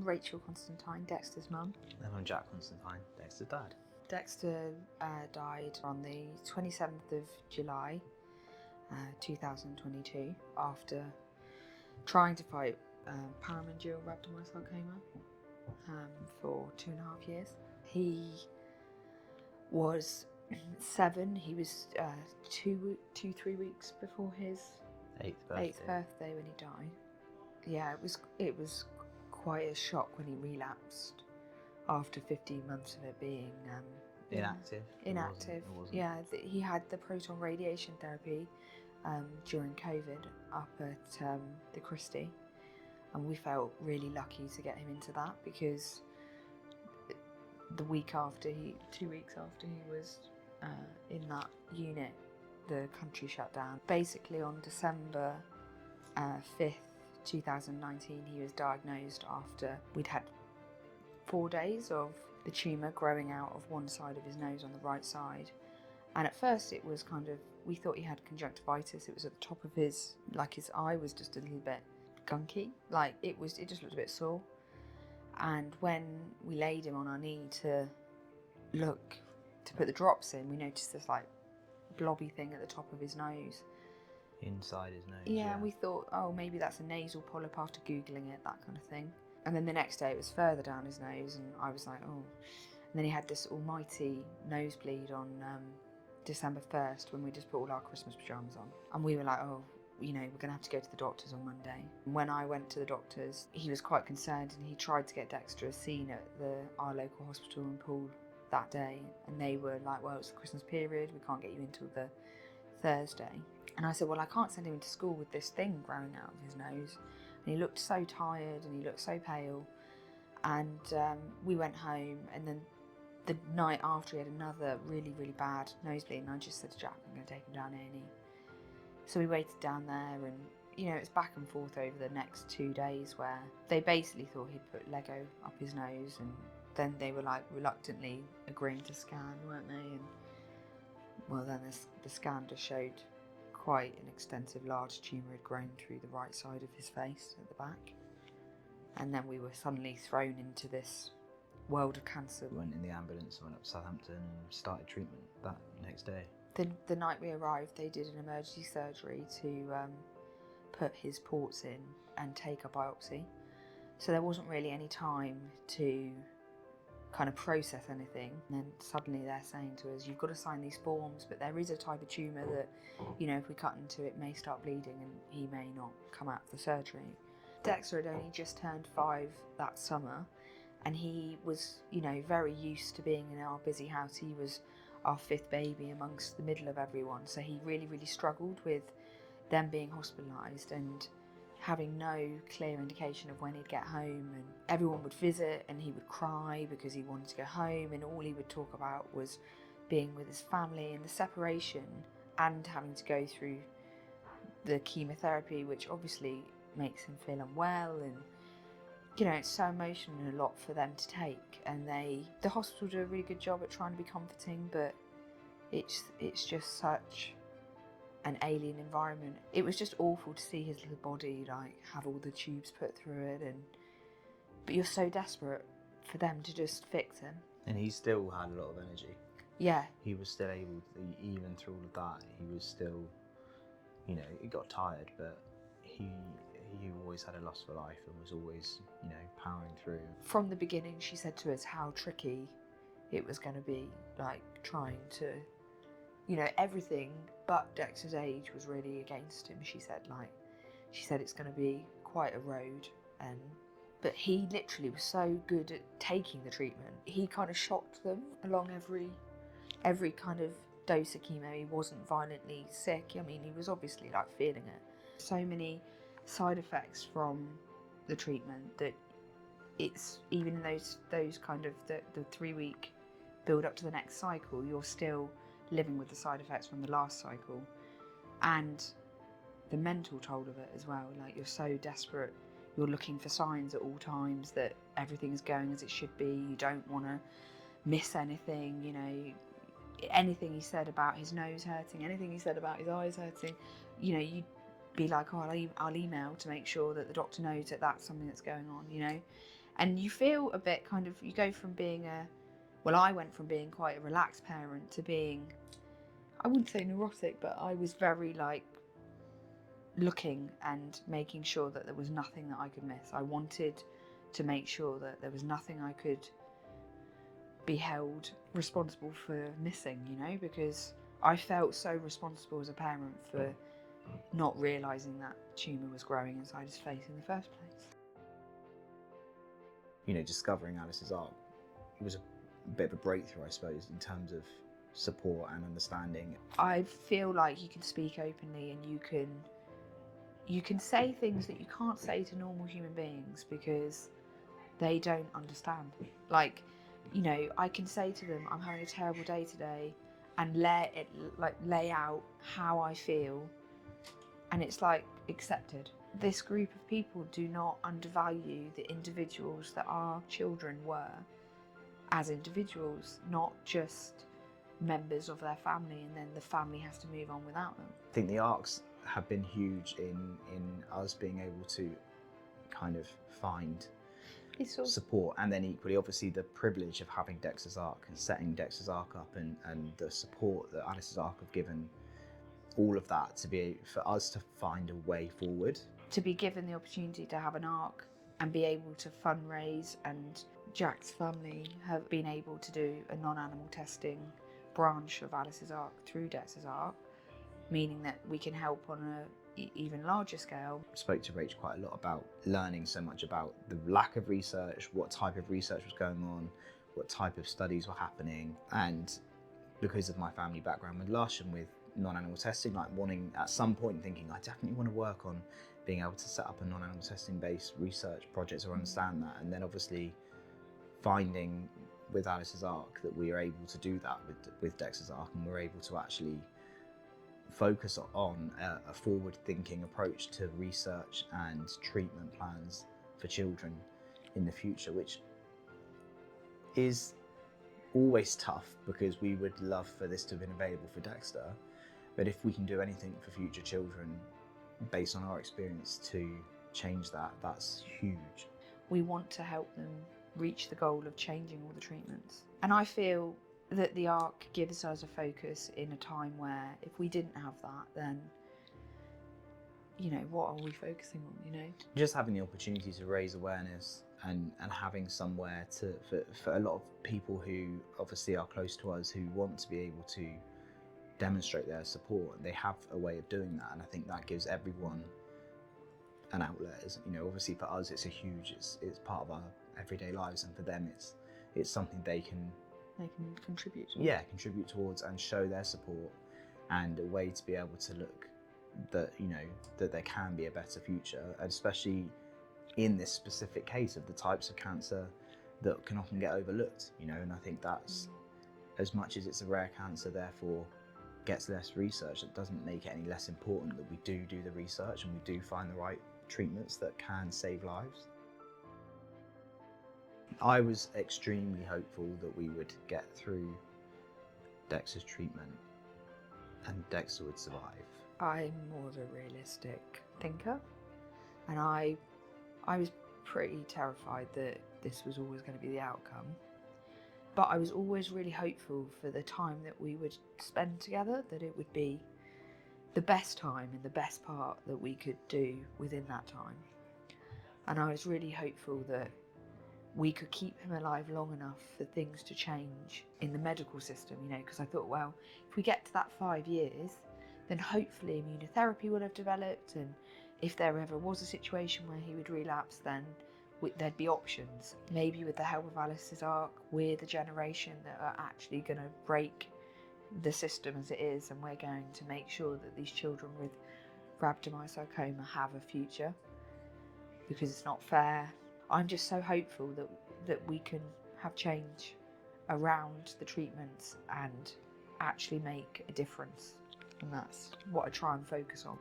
I'm Rachel Constantine, Dexter's mum. And I'm Jack Constantine, Dexter's dad. Dexter died on the 27th of July 2022 after trying to fight paramandial rhabdomyosarcoma for 2.5 years. He was 7. He was 3 weeks before his 8th birthday when he died. Yeah, it was quite a shock when he relapsed after 15 months of it being Inactive. It wasn't. Yeah, he had the proton radiation therapy during COVID up at the Christie, and we felt really lucky to get him into that because the 2 weeks after he was in that unit, the country shut down. Basically on December 5th, 2019, he was diagnosed after we'd had 4 days of the tumour growing out of one side of his nose on the right side. And at first it was kind of, we thought he had conjunctivitis. It was at the top of his eye was just a little bit gunky. It just looked a bit sore. And when we laid him on our knee to put the drops in, we noticed this blobby thing at the top of his nose. Inside his nose. Yeah, and we thought, oh, maybe that's a nasal polyp after Googling it, that kind of thing. And then the next day it was further down his nose, and I was like, oh. And then he had this almighty nosebleed on December 1st when we just put all our Christmas pyjamas on. And we were like, oh, we're going to have to go to the doctors on Monday. And when I went to the doctors, he was quite concerned, and he tried to get Dexter a scene at our local hospital in Poole that day. And they were like, well, it's the Christmas period, we can't get you until the Thursday. And I said, well, I can't send him into school with this thing growing out of his nose. And he looked so tired and he looked so pale. And we went home, and then the night after he had another really, really bad nosebleed, and I just said to Jack, I'm going to take him down A&E. So we waited down there, and it was back and forth over the next 2 days where they basically thought he'd put Lego up his nose, and then they were reluctantly agreeing to scan, weren't they? And well, then the scan just showed quite an extensive large tumour had grown through the right side of his face at the back. And then we were suddenly thrown into this world of cancer. We went in the ambulance, went up to Southampton and started treatment that next day. The night we arrived, they did an emergency surgery to put his ports in and take a biopsy. So there wasn't really any time to kind of process anything. And then suddenly they're saying to us, you've got to sign these forms, but there is a type of tumour that, if we cut into it, may start bleeding and he may not come out of the surgery. Dexter had only just turned 5 that summer, and he was, very used to being in our busy house. He was our 5th baby amongst the middle of everyone, so he really, really struggled with them being hospitalised and having no clear indication of when he'd get home. And everyone would visit and he would cry because he wanted to go home, and all he would talk about was being with his family and the separation and having to go through the chemotherapy, which obviously makes him feel unwell. And it's so emotional and a lot for them to take, and the hospital do a really good job at trying to be comforting, but it's just such an alien environment. It was just awful to see his little body have all the tubes put through it, but you're so desperate for them to just fix him. And he still had a lot of energy. Yeah. He was still able to, even through all of that, he was still, he got tired, but he always had a lust for life and was always, powering through. From the beginning, she said to us how tricky it was going to be, trying to, everything but Dexter's age was really against him. She said it's going to be quite a road, but he literally was so good at taking the treatment. He kind of shocked them along every kind of dose of chemo. He wasn't violently sick. I mean, he was obviously feeling it. So many side effects from the treatment that it's even in those kind of the 3-week build up to the next cycle, you're still living with the side effects from the last cycle, and the mental toll of it as well. You're so desperate, you're looking for signs at all times that everything is going as it should be. You don't want to miss anything. Anything he said about his nose hurting, anything he said about his eyes hurting, you'd be like, oh, I'll email to make sure that the doctor knows that that's something that's going on. And you feel a bit kind of, you go from being I went from being quite a relaxed parent to being, I wouldn't say neurotic, but I was very like looking and making sure that there was nothing that I could miss. I wanted to make sure that there was nothing I could be held responsible for missing, you know, because I felt so responsible as a parent for not realising that tumour was growing inside his face in the first place. You know, discovering Alice's arc, it was a bit of a breakthrough, I suppose, in terms of support and understanding. I feel like you can speak openly and you can say things that you can't say to normal human beings because they don't understand. Like, you know, I can say to them, I'm having a terrible day today, and lay out how I feel, and it's like accepted. This group of people do not undervalue the individuals that our children were as individuals, not just members of their family, and then the family has to move on without them. I think the arcs have been huge in us being able to kind of find support, and then equally obviously the privilege of having Dexter's arc and setting Dexter's arc up, and the support that Alice's arc have given, all of that to be for us to find a way forward. To be given the opportunity to have an arc and be able to fundraise, and Jack's family have been able to do a non-animal testing branch of Alice's arc through Dexter's arc, meaning that we can help on a even larger scale. I spoke to Rach quite a lot about learning so much about the lack of research, what type of research was going on, what type of studies were happening, and because of my family background with Lush and with non-animal testing, like wanting at some point thinking I definitely want to work on being able to set up a non-animal testing based research project or understand that, and then obviously finding with Alice's arc that we are able to do that with Dexter's arc, and we're able to actually focus on a forward-thinking approach to research and treatment plans for children in the future, which is always tough because we would love for this to have been available for Dexter, but if we can do anything for future children based on our experience to change that, that's huge. We want to help them reach the goal of changing all the treatments, and I feel that the arc gives us a focus in a time where if we didn't have that, then, you know, what are we focusing on, you know? Just having the opportunity to raise awareness and having somewhere for a lot of people who obviously are close to us, who want to be able to demonstrate their support, they have a way of doing that, and I think that gives everyone an outlet. You know, obviously for us it's it's part of our everyday lives, and for them it's something they can contribute to. Yeah, contribute towards and show their support, and a way to be able to look that, you know, that there can be a better future, and especially in this specific case of the types of cancer that can often get overlooked, you know, and I think that's, as much as it's a rare cancer, therefore gets less research, it doesn't make it any less important that we do the research and we do find the right treatments that can save lives. I was extremely hopeful that we would get through Dexter's treatment and Dexter would survive. I'm more of a realistic thinker, and I was pretty terrified that this was always going to be the outcome, but I was always really hopeful for the time that we would spend together, that it would be the best time and the best part that we could do within that time. And I was really hopeful that we could keep him alive long enough for things to change in the medical system, you know, because I thought, well, if we get to that 5 years, then hopefully immunotherapy will have developed, and if there ever was a situation where he would relapse, then there'd be options. Maybe with the help of Alice's arc, we're the generation that are actually going to break the system as it is, and we're going to make sure that these children with rhabdomyosarcoma have a future, because it's not fair. I'm just so hopeful that we can have change around the treatments and actually make a difference, and that's what I try and focus on.